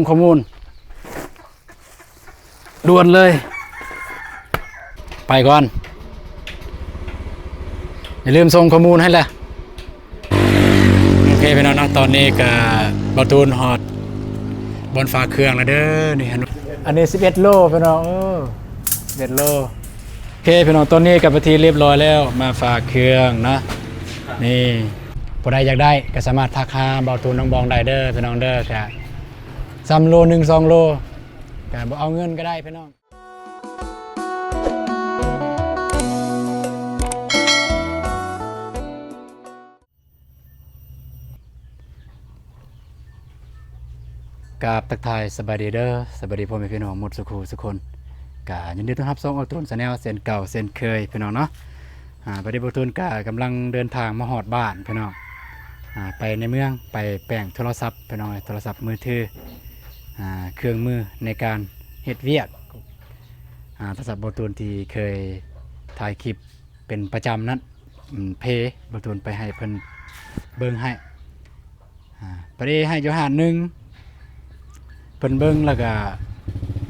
ข้อมูลด่วนเลยไปก่อนอย่าลืมส่งข้อมูลให้ละโอเคพี่น้องนะตอนนี้กับบอตูนฮอตบนฝาเครื่องแล้วเด้อนี่อันนี้11โลพี่น้อง11โลโอเคพี่น้องตอนนี้กับพิธีเรียบร้อยแล้วมาฝาเครื่องนะนี่ผู้ใดอยากได้ก็สามารถทักหาบอตูนน้องบองได้เด้อพี่น้องเด้อค่ะ3 โล 1 2 โลก็บ่เอาเงินก็ได้พี่น้องกราบทักทายสบายดีเด้อสบายดีพ่อแม่พี่น้องหมดสุขสุขคนกะยินดีต้อนรับส่งเอาตูนแนลเส้นเก่าเส้นเคยพี่น้องเนาะประเดี๋ยวตูนกะกำลังเดินทางมาฮอดบ้านพี่น้องไปในเมืองไปแปลงโทรศัพท์พี่น้องโทรศัพท์มือถือเครื่องมือในการเฮ็ดเวียกโทรศัพท์ตูนที่เคยถ่ายคลิปเป็นประจำนั้นเพย์ตูนไปให้เพิ่นเบิ่งให้ประเดี๋ยวให้อยู่หาดนึงเพิ่นเบิ่งแล้วก็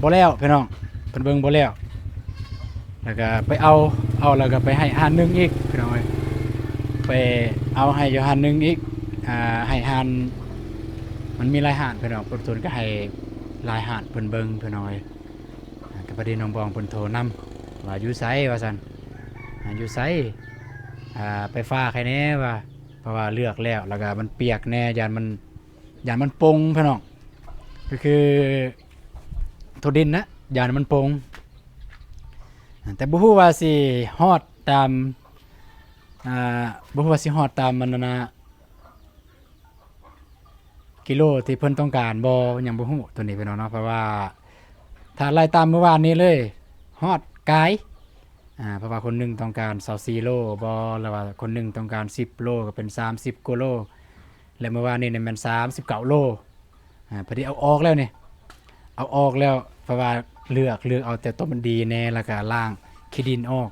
บ่แล้วพี่น้องเพิ่นเบิ่งบ่แล้วแล้วก็ไปเอาแล้วก็ไปให้หานนึงอีกพี่น้องไปเอาให้อยู่หานนึงอีกให้หานมันมีหลายหานพี่น้องเพิ่นก็ให้หลายหานเพิ่นเบิ่งพี่น้องก็พอดีน้องบองเพิ่นโทรนำว่าอยู่ไสว่าซั่นอยู่ไสไปฟ้าใครแน่ว่าเพราะว่าเลือกแล้วก็มันเปียกแน่ยานมันปงพี่น้องก็คือโทดินนะยานมันปงแต่บุฮู้ว่าสิฮอดตามบุฮู้ว่าสิฮอดตามมันนะกิโลที่เพิ่นต้องการบ่ยังบุฮู้ตัวนี้พี่น้องเนาะเพราะว่าถ้าไล่ตามเมื่อวานนี้เลยฮอดไกลเพราะว่าคนหนึงต้องการ24โลบ่แล้วว่าคนหนึงต้องการ10โลก็เป็น30กว่าโลและเมื่อวานนี้เนี่ยมัน39โลพอดีเอาออกแล้วนี่เอาออกแล้วเพราะว่าเลือกเอาแต่ตัวมันดีแน่แล้วก็ล้างขี้ดินออก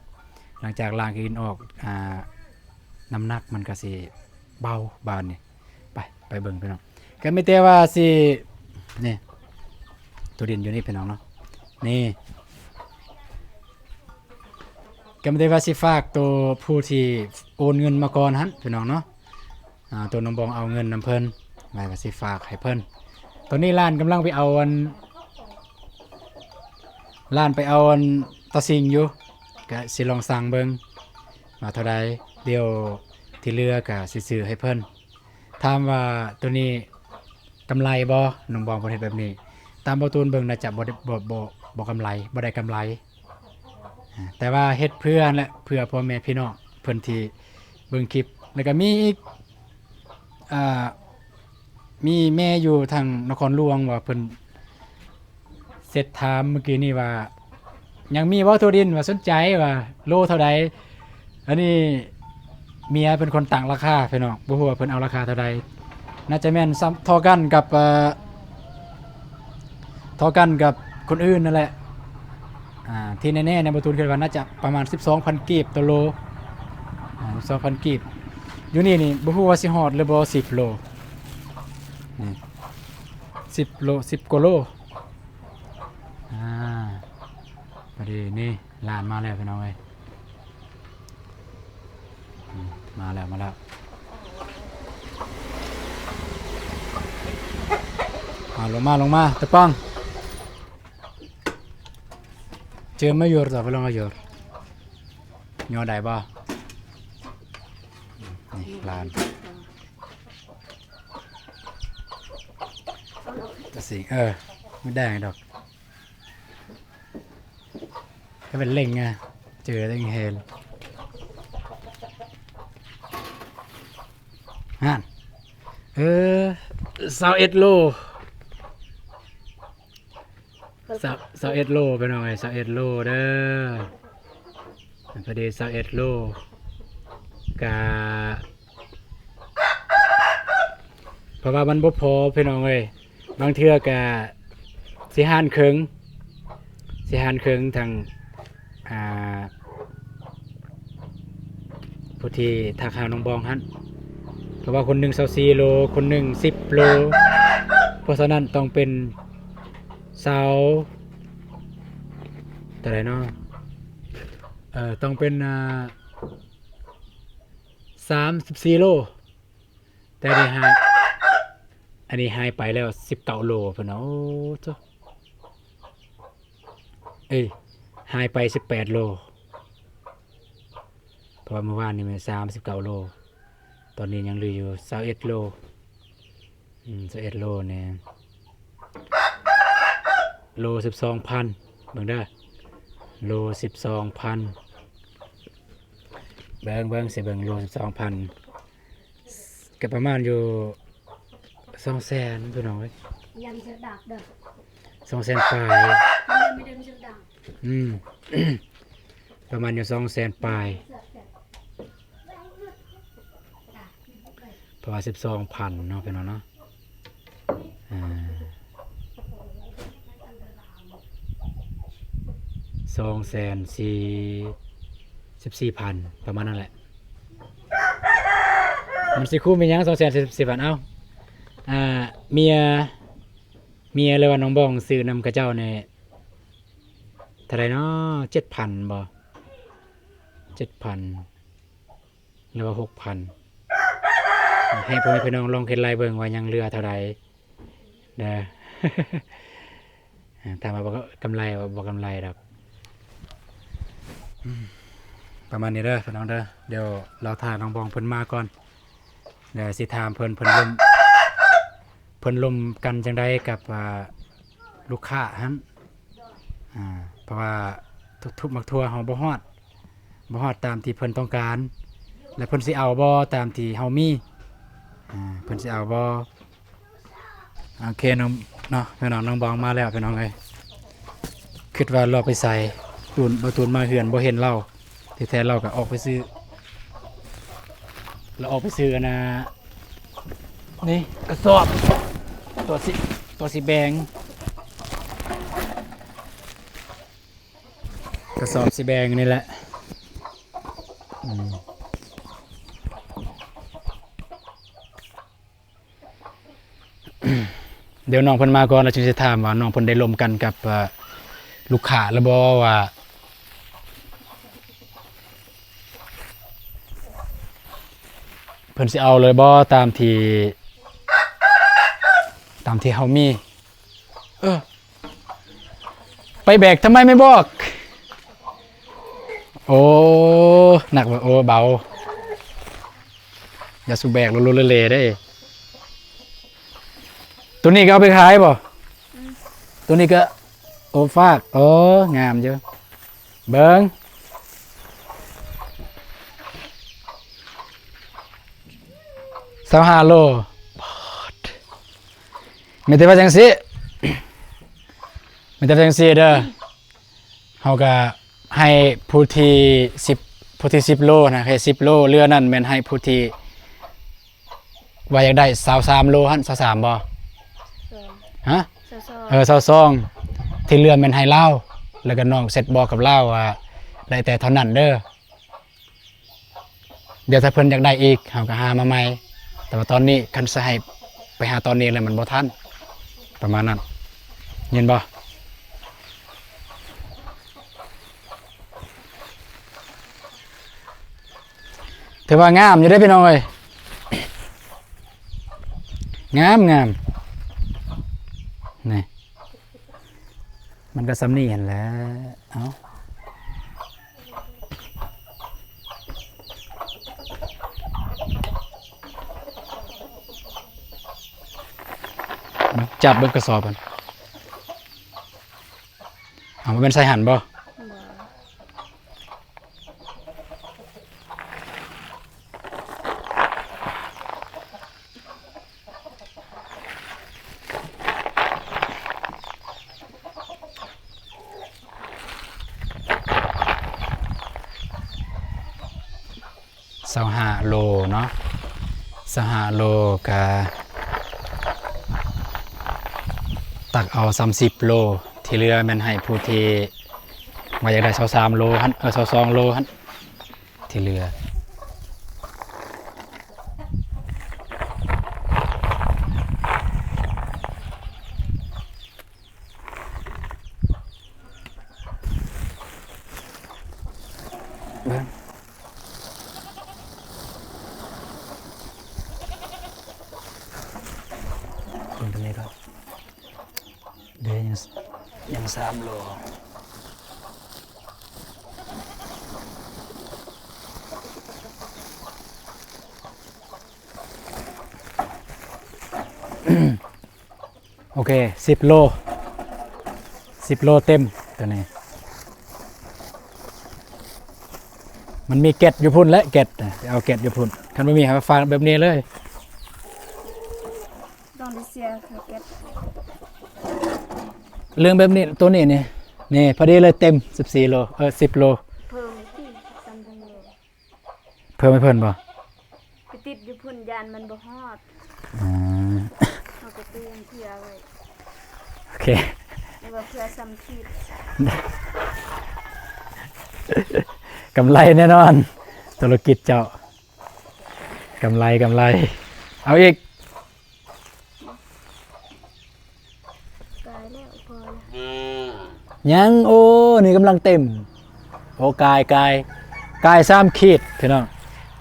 หลังจากล้างขี้ดินออกน้ำหนักมันก็สิเบาบานนี่ไปเบิ่งพี่น้องก็ไม่แต่ว่าสินี่ตัวดินอยู่นี่พี่น้องเนาะนี่ก็ไม่ได้ว่าสิฝากตัวผู้ที่โอนเงินมาก่อนหั่นพี่น้องเนาะตัวน้องบองเอาเงินนำเพิ่นไว้ก็สิฝากให้เพิ่นตอนนี้ร้านกำลังไปเอาตะซิงอยู่ก็สิลองสั่งเบิ่งมาเท่าใดเดี๋ยวที่เหลือก็สิซื้อให้เพิ่นถามว่าตัวนี้กำไรบ่น้องบองเพิ่นเฮ็ดแบบนี้ตามบ่ตูนเบิ่งน่าจะบ่กำไรบ่ได้กำไรแต่ว่าเฮ็ดเพื่อและเพื่อพ่อแม่พี่น้องเพิ่นที่เบิ่งคลิปแล้วก็มีอีกมีแม่อยู่ทางนครหลวงว่าเพิ่นเสร็จถามเมื่อกี้นี่ว่ายังมีบ่ทั่วดินว่าสนใจว่าโลเท่าใดอันนี้เมียเป็นคนตั้งราคาพี่น้องบ่ฮู้ว่าเพิ่นเอาราคาเท่าใดน่าจะแม่นซ้ำเท่ากันกับคนอื่นนั่นแหละที่แน่ๆในบ่ตูนคิดว่าน่าจะประมาณ 12,000 กีบต่อโล12,000 กีบอยู่นี่บ่ฮู้ว่าสิฮอดหรือบ่10 โล10 โล10กว่าโลพอดีนี่ลานมาแล้วพี่น้องเอ้ยมาแล้วลงมาตะปังเจอไม่หยุดต่อไปลงมาหยุดยอได้บ่นี่ลานตะสิไม่ได้ดอกก็เป็นเล่งไงเจอได้เฮล21 โล21 โลไปหน่อย21 โลเด้อพอดี21 โลกะเพราะว่ามันบ่พอพี่น้องเอ้ยบางเทื่อกะสิหารครึ่งทางผู้ที่ทักหาน้องบองหั่นเพราะว่าคนหนึ่ง24 โลคนหนึ่ง10 โลเพราะฉะนั้นต้องเป็น เสาแต่ไรเนาะต้องเป็น34 โลแต่อันนี้หายไปแล้ว19 โลเพิ่นเนาะโอ้โตหายไป18 โลเพราะว่าเมื่อวานนี่มัน39 โลตอนนี้ยังเหลืออยู่21 โล21 โลเนี่ยโล 12,000เบิ่งเด้อโล 12,000เบิ่งสิเบิ่งโล 12,000ก็ประมาณอยู่200,000พี่น้องเอ้ย ยำเสือดาบเด้อ 200,000ปลาย ไม่ได้เสือดาบ อืม ประมาณอยู่200,000ปลายเพราะว่า12,000เนาะพี่น้องเนาะ214,000ประมาณนั่นแหละมันสิคู่มีหยัง214,000เอ้าเมียเลยว่าน้องบองซื้อนำกระเจ้าเนี่ยเท่าไหร่เนาะ 7,000 บ่ 7,000 หรือว่า 6,000 ให้พ่อแม่พี่น้องลองเฮ็ดไล่เบิ่งว่ายังเหลือเท่าใดเด้อ ถามว่าบ่กำไรบ่กำไรดอกประมาณนี้เด้อพี่น้องเด้อเดี๋ยวเราถ่ายน้องบองเพิ่นมาก่อนเดี๋ยวสิถามเพิ่นลมกันจังไดกับลูกค้าหั่นเพราะว่าทุกมักทั่วเฮาบ่ฮอดตามที่เพิ่นต้องการและเพิ่นสิเอาบ่ตามที่เฮามีเพิ่นสิเอาบ่โอเคน้องเนาะพี่น้องน้องบองมาแล้วพี่น้องเอ้ยคิดว่าเราไปใส่ตูนมาเฮือนบ่เห็นเราที่แท้เราก็ออกไปซื้อนะนี่กระสอบตัวสีแบงกระสอบสีแบงนี่แหละเดี๋ยวน้องเพิ่นมาก่อนเราจะถามว่าน้องเพิ่นได้ลมกันกับลูกค้าแล้วบ่ว่าเพิ่นสิเอาเลยบ่ตามที่เฮามีไปแบกทำไมไม่บอกโอ้หนักบ่โอ้เบาอย่าสูแบกลุๆเละๆได้ตัวนี้ก็เอาไปขายบ่ตัวนี้ก็โอ้ฟากโอ้งามเยอะเบิ่ง25 โลไม่ได้ว่าจังซี่เด้อเฮาก็ให้ผู้ที่10 โลนะให้10 โลเรือนั่นแม่นให้ผู้ที่ว่าอยากได้23 โลหั่น23บ่ฮะ22ที่เรือแม่นให้ลาวแล้วก็น้องเสร็จบอกกับลาวว่าได้แต่เท่านั้นเด้อเดี๋ยวถ้าเพิ่นอยากได้อีกเฮาก็หามาใหม่แต่ว่าตอนนี้คันสิให้ไปหาตอนนี้เลยมันบ่ทันประมาณนั้นเห็นบ่ถือว่างามอยู่ได้พี่น้องเอ้ยงามนี่มันก็สำนีเห็นแล้วเอ้าจับเบิ่งกระสอบกันมันเป็นใส่หั่นบ่25 โลเนาะ25 โลกะตักเอา30 โลที่เหลือแม่นให้ผู้ที่ว่าอยากได้23 โลหั่น22 โลหั่นที่เหลือ ตัวนี้ด้วยเดี๋ยวยัง3 โลโอเค10 โลเต็มตัวนี้มันมีเกล็ดอยู่พุ่นและเกล็ดเอาเกล็ดอยู่พุ่นคันไม่มีหาฟังแบบนี้เลย ต้องได้เสียค่ะเก็ต เรื่องแบบนี้ตัวนี้นี่พอดีเลยเต็ม14 โล10 โล เพิ่มที่จำทั้งเลย เพิ่มไม่เพิ่นบ่ ไปติดอยู่พุ่นยานมันบ่ฮอด อืม เขาก็เตือนเพื่อไว้ โอเค หรือว่าเพื่อซ้ำคิด กำไรแน่นอนธุรกิจเจ้ากำไรเอาอีก ตายแล้วพอแล้ว ยังโอ้นี่กำลังเต็มโอ้กาย3 ขีดพี่น้อง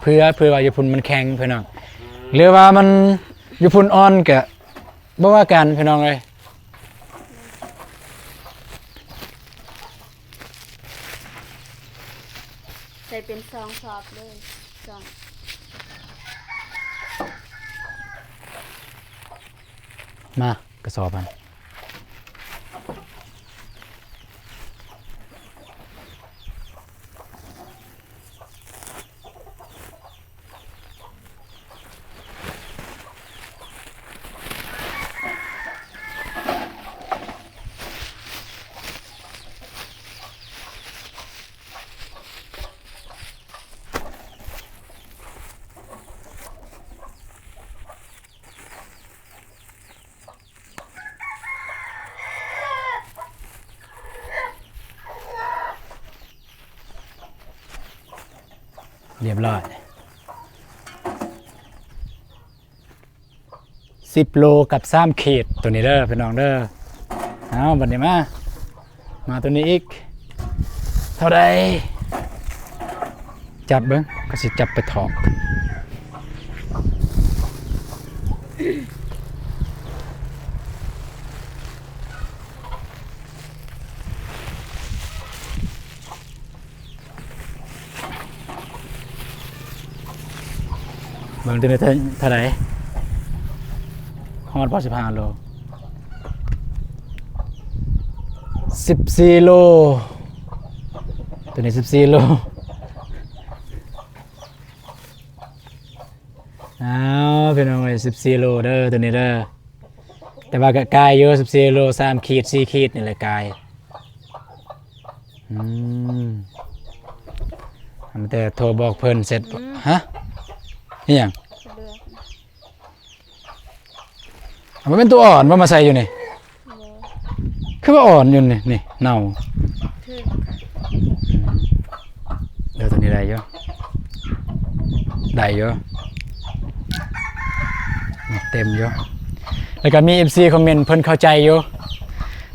เพื่อว่าอยู่พุ่นมันแข็งพี่น้องหรือว่ามันอยู่พุ่นอ่อนก็บ่ว่ากันพี่น้องเลย ใส่เป็นซองสอบเลยซอง มากระสอบมันเรียบร้อย10 โลกับ3 ขีดตัวนี้เด้อพี่น้องเด้อเอาบัดนี้มาตัวนี้อีกเท่าใดจับเบิ่งก็สิจับไปถอกเบิ่งตัวนี้เท่าใดฮอดบ่15 โล14 โลตัวนี้14 โลเอาพี่น้องเอ้ย14 โลเด้อตัวนี้เด้อแต่ว่าก็กายเยอะ14 โล3 ขีด4 ขีดนี่แหละกายมันแต่โทรบอกเพิ่นเสร็จฮะนี่หยัง เลือก มันเป็นตัวอ่อนว่ามาใส่อยู่นี่ โล คือว่าอ่อนอยู่นี่เน่า ถึก เดี๋ยวตัวนี้ได้เยอะเต็มเยอะแล้วก็มี FC คอมเมนต์เพิ่นเข้าใจอยู่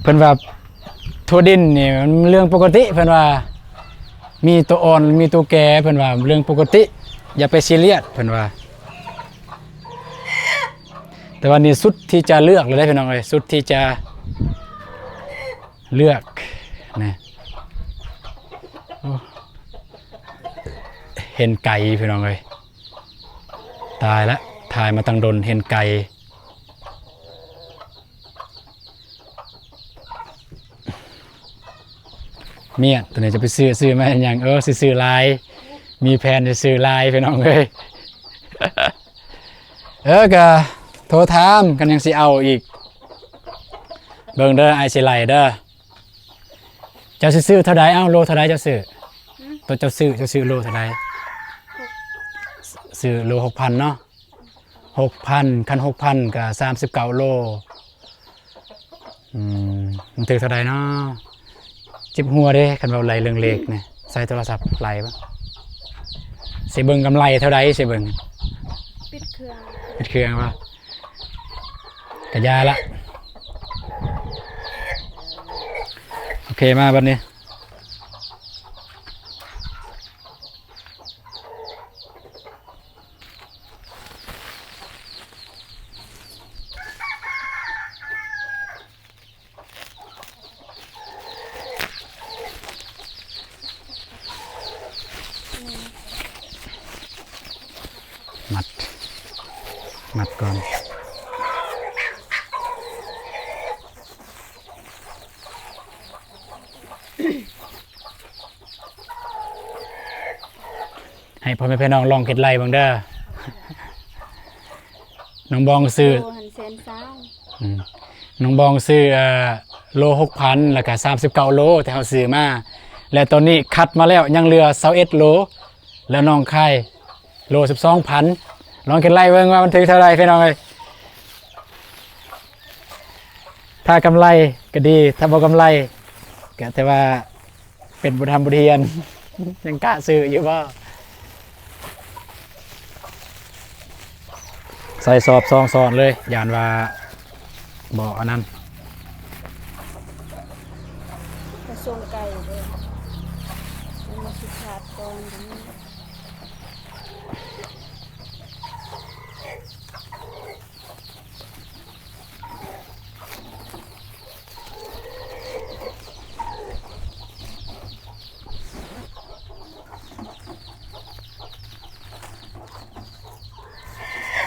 เพิ่นว่าทั่วดินนี่มันเรื่องปกติเพิ่นว่ามีตัวอ่อนมีตัวแก่เพิ่นว่าเรื่องปกติอย่าไปซีเรียสเพิ่นว่าแต่ว่านี่สุดที่จะเลือกเลยได้พี่น้องเอ้ยสุดที่จะเลือกนะโอ้เห็นไก่พี่น้องเอ้ยตายแล้วถ่ายมาตั้งดนเห็นไก่เมียตัวนี้จะไปซื้อมาอย่างซื้อลายมีแผนจะซื้อลายพี่น้องเอ้ยก็โทรถามกันยังสิเอาอีกเบิ่งเด้อไอสิไลเด้อเจ้าซื้อเท่าใดเอ้าโลเท่าใดเจ้าซื้อตัวเจ้าซื้อโลเท่าใดซื้อโล 6,000 เนาะ 6,000 คัน 6,000 ก็39 โลมันถือเท่าใดเนาะจิบหัวเด้คันเว้าไหลเรื่องเลขนี่ใส่โทรศัพท์ไหลบ่สิเบิ่งกำไรเท่าใดสิเบิ่ง ปิดเครื่อง ปิดเครื่องป่ะกระยาละโอเคมาบัดนี้ มัดมัดก่อนให้พ่อแม่พี่น้องลองเฮ็ดไร่เบิ่งเด้อ น้องบองซื้อ โลหันแสนเศร้า น้องบองซื้อโล 6,000 แล้วก็39โลแต่เฮาซื้อมาแล้วตอนนี้คัดมาแล้วยังเหลือ21โลแล้วน้องไข่โล 12,000ลองเฮ็ดไร่เบิ่งว่ามันถึงเท่าไหร่พี่น้องเอ้ยถ้ากำไรก็ดีถ้าบ่กำไรก็แต่ว่าเป็นบ่ทำบ่เรียน ยังกล้าซื้ออยู่บ่ใส่สอบซองสอนเลยยานว่าบ่อันนั้น กระทรวงไก่เลยมันมาสุดขาดก่อนเดี๋ยวนี้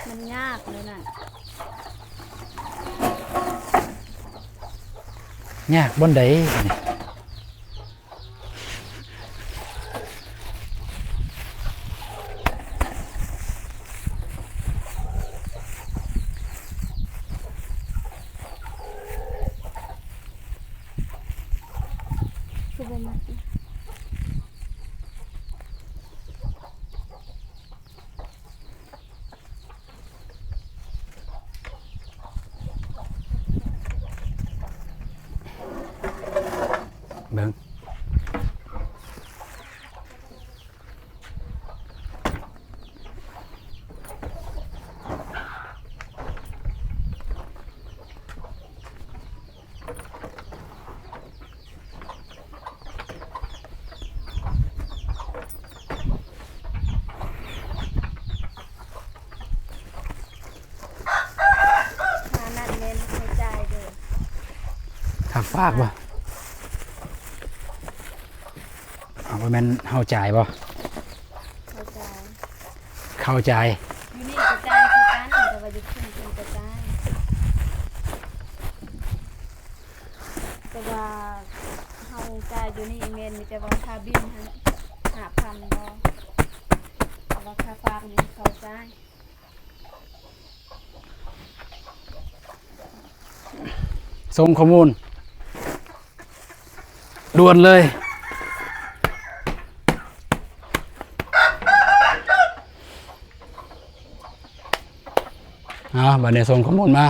มันยากเลยน่ะ ยากบนใดนี่ คือบ่มักนะ เบิ่งหานั่นเน้นใช้จ่ายเด้อ ถ้าฝากบ่เอาบ่แม่นเฮาจ่ายบ่ ใช้จ่าย เข้าใจ อยู่นี่กระจายคือกันแต่ว่าอยู่ขึ้นเป็นกระจายแต่ว่าเฮาจ่ายอยู่นี่เงินมีแต่ว่าค่าบินหั่น5,000บ่แต่ว่าค่าฝากนี่เขาจ่าย ส่งข้อมูลด่วนเลยบัดนี้ส่งข้อมูลมา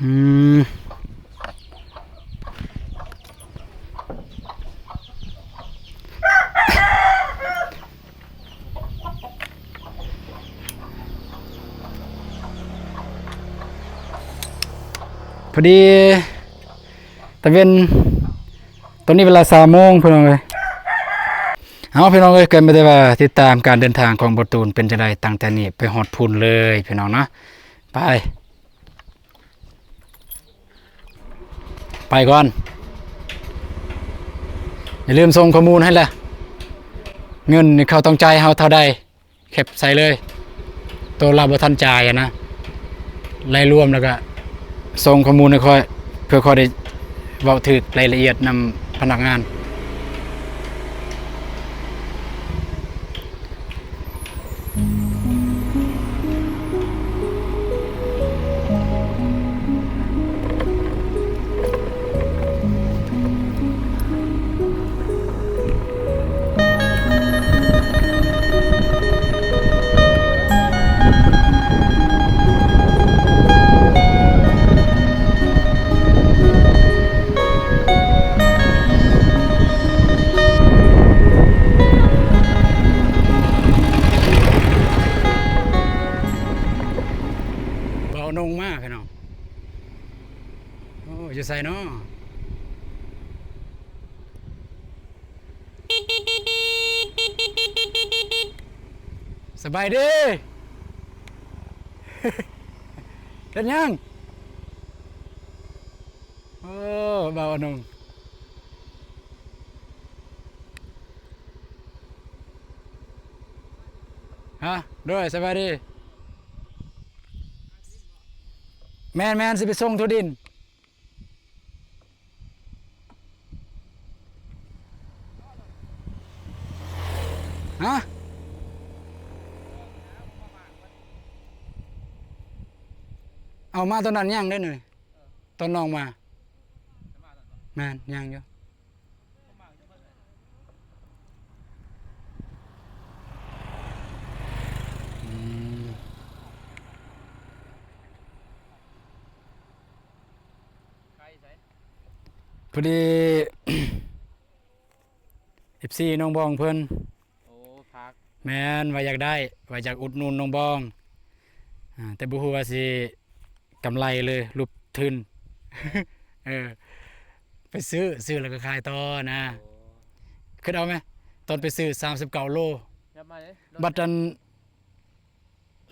อืมพอดีตะเวนตอนนี้เวลา3 โมงพี่น้องเอ้ยเอาพี่น้องเอ้ยเกินไปได้ว่าติดตามการเดินทางของบ่ตูนเป็นจังไดตั้งแต่นี้ไปฮอดพุ่นเลยพี่น้องเนาะไปก่อนอย่าลืมส่งข้อมูลให้ล่ะเงินนี่เขาต้องจ่ายเฮาเท่าใดเก็บใส่เลยตัวเราบ่ทันจ่ายอะนะรายรวมแล้วก็ส่งข้อมูลให้ค่อยเพื่อค่อยได้เว้าถึกรายละเอียดนำพนักงาน สบายดี เป็นยังโอ้เบาหนุ่มฮะด้วยสบายดีแมนสิไปส่งทุดินฮะเอามาตอนนั้นยังได้หน่อยตอนน้องมาแมนยังอยู่อืมพอดี FC น้องบองเพิ่น โอ้พัก แม่นว่าอยากได้ว่าอยากอุดหนุนน้องบองแต่บ่ฮู้ว่าสิกำไรเลยรูปทุน เออไปซื้อแล้วก็ขายต่อนะ โอ้ คิดเอาไหมตอนไปซื้อ39โล ยับมาเลย บัดนั้น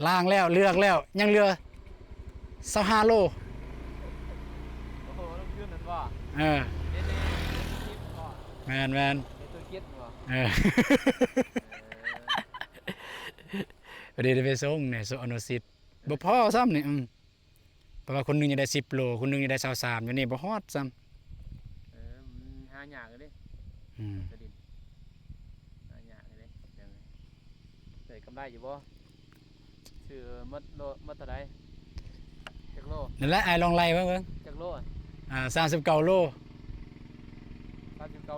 ล้างแล้วเลือกแล้วยังเหลือ25โล โอ้โหต้องขึ้นนั่นบ่ เออ เด็ดคิดบ่ แม่น เด็ดตัวคิดบ่ เออ พอดีได้ไปส่งเนี่ยส่งอนุสิตบ่พอซ้ำนี่เพราะว่าคนหนึงจะได้10โลคนหนึงจะได้23อยู่นี่บ่ฮอดซ้ำ มันหาหยากเลย อืม กระดินหาหยากเลยเดี๋ยวเคยกำไรอยู่บ่ซื้อมัดโลมัดเท่าใดจักโล นั่นแหละไอ้ลองไล่เบิ่ง จักโล 39โล 39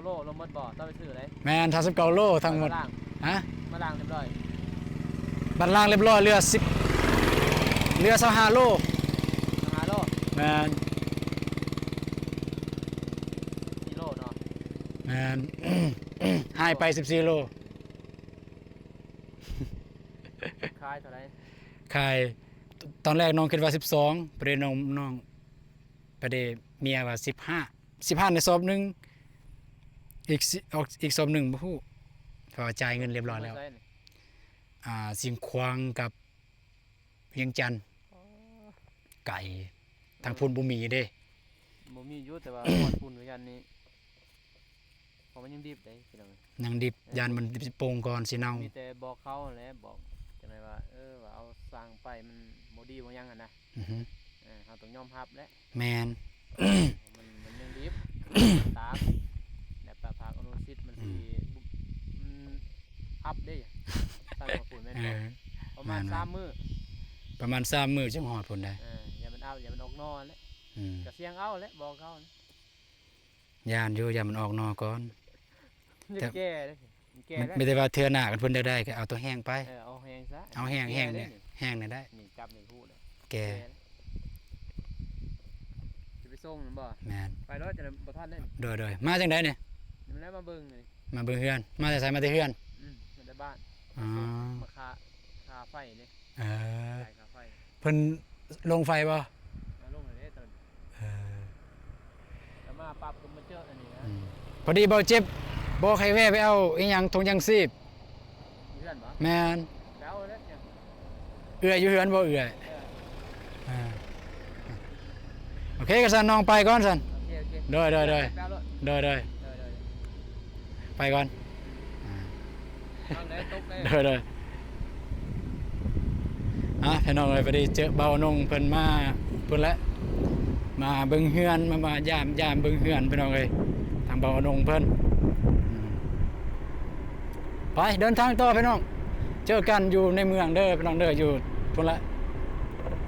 โลลงมัดบ่ต้องไปซื้ออะไร แม่น39โลทั้งหมด มาล้าง ฮะ มาล้างเรียบร้อย บัดล่างเรียบร้อยเหลือ25โล 5โล แม่น กิโลเนาะ แม่น หายไป14โล ขายเท่าใด ขายตอนแรกน้องคิดว่า12ประเด็นน้องประเดเมียว่า15ในซอบหนึงอีกซอบหนึงบ่ฮู้เพราะว่าจ่ายเงินเรียบร้อยแล้ว มาใส่นี่ สิงควางกับเวียงจันทน์ไก่ทางพุ่นบ่มีเด้ บ่มีอยู่แต่ว่า หอดปุ่นเหมือนกันนี่เพราะมันยังดิบได้พี่น้อง นางดิบยานมันโป่งก่อนสิเน่า มีแต่บอกเขาแหละบอกจังไดว่าว่าเอาสร้างไปมันบ่ดีบ่หยังอ่ะนะ อือฮึ เราต้องยอมรับแหละ แมน มันยังดิบ ตามแต่ปลาผักอนุสิตมันสิอัพได้สร้างกับฝุ่นแม่น เอ บ่ อ ประมาณ แม่น 3 มื้อ ประมาณ3มื้อจังฮอดพุ่นได้ อย่ามันเอาอย่ามันออกนอนแหละ อืม ก็เสียงเอาแหละบอกเขานะ ย่านอยู่อย่ามันออกนอกก่อน มัน แต่ จะแก่เด้มันแก่แล้ว ไม่ได้ว่าเทื่อหน้ากันเพิ่นได้ก็เอาตัวแห้งไป เอาแห้งซะ เอาแห้ง ก่ เนี่ย ด้ แห้งเนี่ยได้ นี่จับนี่พูดเลย แก่ จะไปส่งหรือบ่ แม่น ไปรถจะบ่ทันได้ โดยมาจังได๋เนี่ย มันแล้วมาเบิ่งนี่ มาเบิ่งเฮือนมาแต่ไสมาแต่เฮือน มันได้บ้าน อ๋อ มาคาไฟนี่ เออ จ่ายคาไฟ เพิ่นลงไฟบ่ มาลงเลยตอน เออ แล้วมาปรับก็มาเจออันนี้นะ อืมพอดีบ่เจ็บบ่ใครแว่ไปเอาอีหยังทงยังชีพ เพื่อนบ่ แม่น แล้วแล้วเนี่ย เอื้อยอยู่เฮือนบ่เอื้อย เออ โอเคก็สั่นน้องไปก่อนสั่น โอเคโอเค โดย แปลรถ โดย เดิน ไปก่อน ทางไหนตกเลย โดยพี่น้องเอ้ยพอดีเจอเบานงเพิ่นมาเพิ่นละมาเบิ่งเฮือนมายามเบิ่งเฮือนพี่น้องเอ้ยทางเบานงเพิ่นไปเดินทางต่อพี่น้องเจอกันอยู่ในเมืองเด้อพี่น้องเด้ออยู่พุ่นละ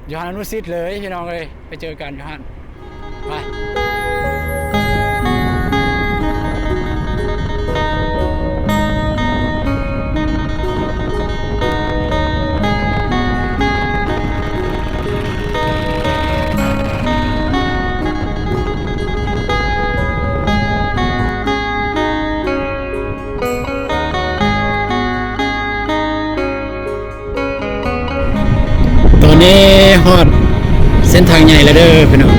อยู่หานอนุสิตเลยพี่น้องเอ้ยไปเจอกันอยู่หันไป ตอนนี้ฮอดเส้นทางใหญ่แล้วเด้อพี่น้อง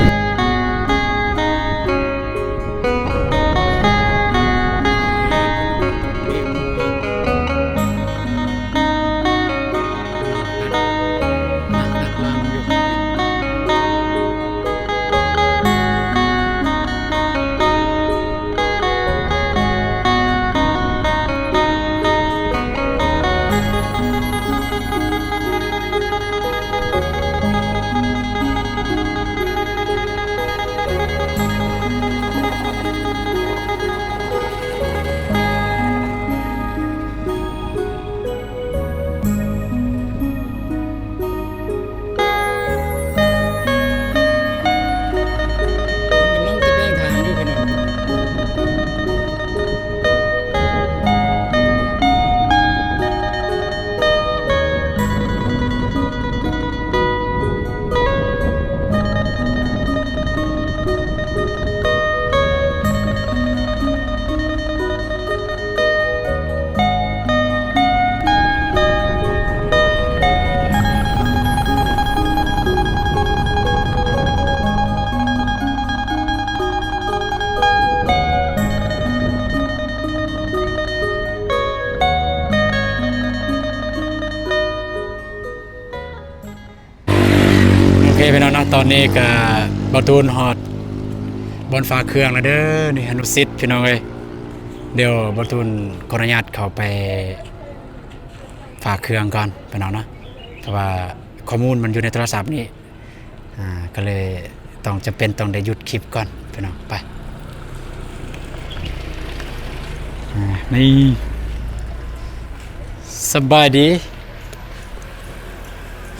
โอเคพี่น้องเนาะตอนนี้ก็บอตูนฮอดบนฟ้าเครื่องแล้วเด้อนี่อนุสิทธิ์พี่น้องเอ้ยเดี๋ยวบอตูนขออนุญาตเข้าไปฝากเครื่องก่อนพี่น้องเนาะเพราะว่าข้อมูลมันอยู่ในโทรศัพท์นี่ก็เลยต้องจำเป็นต้องได้หยุดคลิปก่อนพี่น้องไปนี่สบายดี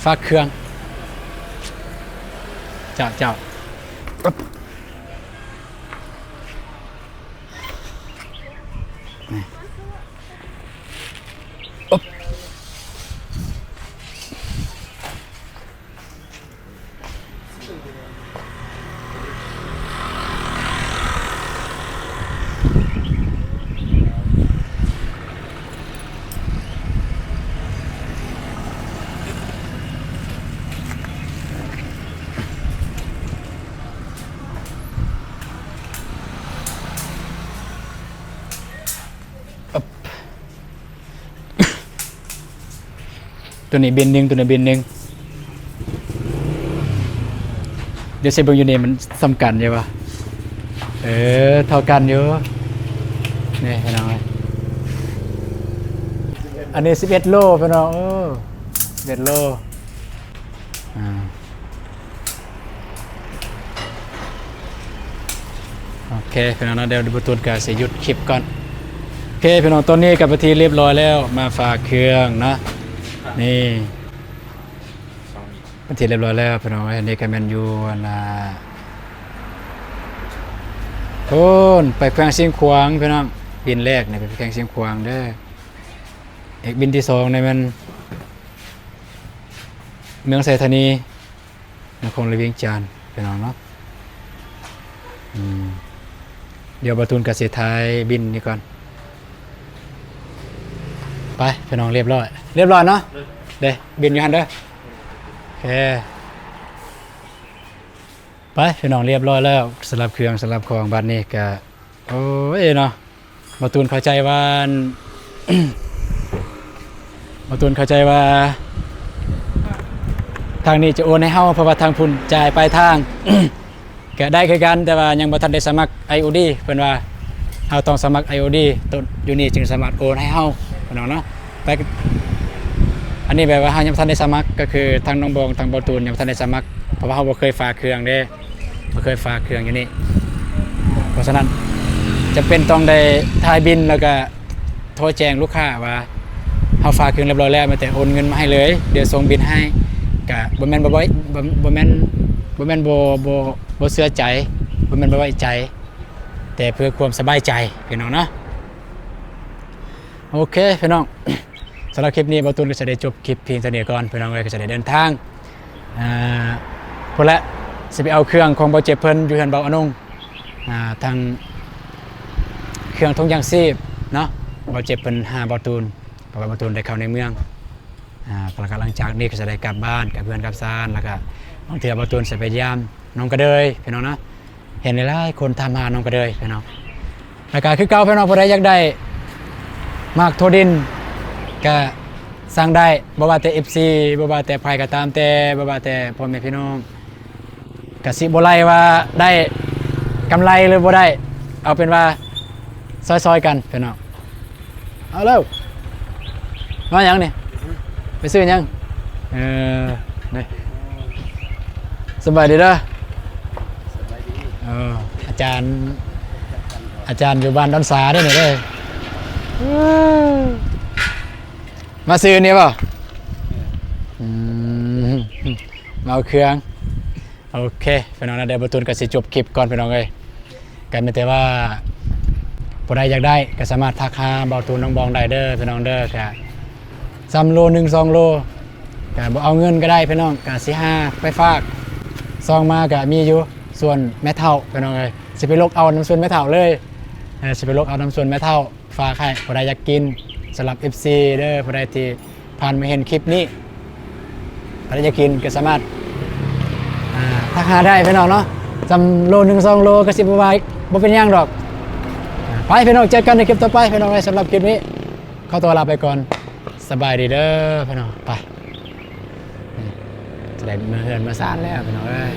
ฝากเครื่องเจ้าอึ๊บนี่อึ๊บตัวนี้เบนหนึ่งตัวนี้เบนหนึ่งเดี๋ยวเซเบิงอยู่นี่มันสำคัญใช่ปะเท่ากันอยู่นี่พี่น้องอันนี้11 โลพี่น้อง11 โลโอเคพี่น้องเดี๋ยวดูตูนกับสิหยุดคลิปก่อนโอเคพี่น้องตอนนี้กับพิธีเรียบร้อยแล้วมาฝากเครื่องนะนี่พิธีเรียบร้อยแล้วพี่น้องอันนี้ก็แมนยูนะโอ้นไปแขวงเชียงขวางพี่น้องบินแรกเนี่ยไปแขวงเชียงขวางเด้อเอกบินที่2เนี่ยมันเมืองไสธานีนครหลวงเวียงจันทร์พี่น้องเนาะเดี๋ยวบาตูนกับเสียท้ายบินนี่ก่อนไปพี่น้องเรียบร้อยเนาะเด้บินอยู่หันเด้อโอเคไปพี่น้องเรียบร้อยแล้วสลับเครื่องสลับของบัดนี้ก็โอ้ยเนาะบาตูนเข้าใจว่า บาตูนเข้าใจว่าทางนี้จะโอนให้เฮาเพราะว่าทางพุ่นจ่ายปลายทาง ก็ได้คือกันแต่ว่ายังบ่ทันได้สมัคร IOD เพิ่นว่าเฮาต้องสมัคร IOD ต้นอยู่นี่จึงสามารถโอนให้เฮาพี่น้องเนาะแต่อันนี้แบบว่าเฮายังบ่ทันได้สมัครก็คือทางน้องบองทางบ่ตูนยังบ่ทันได้สมัครเพราะว่าเฮาบ่เคยฝากเครื่องเด้บ่เคยฝากเครื่องอยู่นี่เพราะฉะนั้นจะเป็นต้องได้ถ่ายบินแล้วก็โทรแจ้งลูกค้าว่าเฮาฝากเครื่องเรียบร้อยแล้วแต่โอนเงินมาให้เลยเดี๋ยวส่งบินให้ก็บ่แม่นบ่แม่นบ่เชื่อใจบ่แม่นบ่ไว้ใจแต่เพื่อความสบายใจพี่น้องเนาะโอเคพี่น้อง สำหรับคลิปนี้บอตูนก็จะได้จบคลิปเพียงเท่านี้ก่อนพี่น้องเลยก็จะได้เดินทางพอละจะไปเอาเครื่องของบอเจ็บเพิ่นอยู่เฮือนเบาอนุ่งทางเครื่องทงยางซีบเนาะบอเจ็บเพิ่นหาบอตูนเพราะว่าบอตูนได้เข้าในเมืองหลังจากนี้ก็จะได้กลับบ้านกับเพื่อนกับซานแล้วก็บางทีบอตูนจะไปเยี่ยมน้องกระเดยพี่น้องเนาะเห็นหลายๆคนทำหาน้องกระเดยพี่น้องแล้วก็คือเก่าพี่น้องผู้ใดอยากได้มากโทดินก็สั่งได้บ่ว่าแต่ FC บ่ว่าแต่ไผก็ตามแต่บ่ว่าแต่พ่อแม่พี่น้องก็สิบ่ไล่ว่าได้กำไรหรือบ่ได้เอาเป็นว่าซอยๆกันพี่น้องเอาเร็วมาหยังนี่ไปซื้อหยังนี่สบายดีเด้ออาจารย์อยู่บ้านดอนสาเด้อนี่เด้อมาซื้อนี่เปล่ามาเอาเครื่องโอเคพี่น้องนะเดี๋ยวบตูนก็สิจบคลิปก่อนพี่น้องเลยกันไม่แต่ว่า ผู้ใดอยากได้ก็สามารถทักหาเบาตูนน้องบองได้เด้อพี่น้องเด้อก็3โล1 2โลก็บ่เอาเงินก็ได้พี่น้องก็สิหาไปฝากซองมาก็มีอยู่ส่วนแม่เฒ่าพี่น้องเอ้ยสิไปลกเอาน้ำส่วนแม่เฒ่าเลยสิไปลกเอาน้ำส่วนแม่เฒ่าฝากให้ผู้ใดอยากกินสำหรับ FC เด้อผู้ใดที่ผ่านมาเห็นคลิปนี้ผู้ใดอยากกินก็สามารถทักหาได้พี่น้องเนาะ3โล1 2โลก็สิบ่ว่าบ่เป็นหยังดอกไปพี่น้องเจอกันในคลิปต่อไปพี่น้องสำหรับคลิปนี้ขอตัวลาไปก่อนสบายดีเด้อพี่น้องไปจะได้มาเฮือนมาซ่านแล้วพี่น้องเอ้ย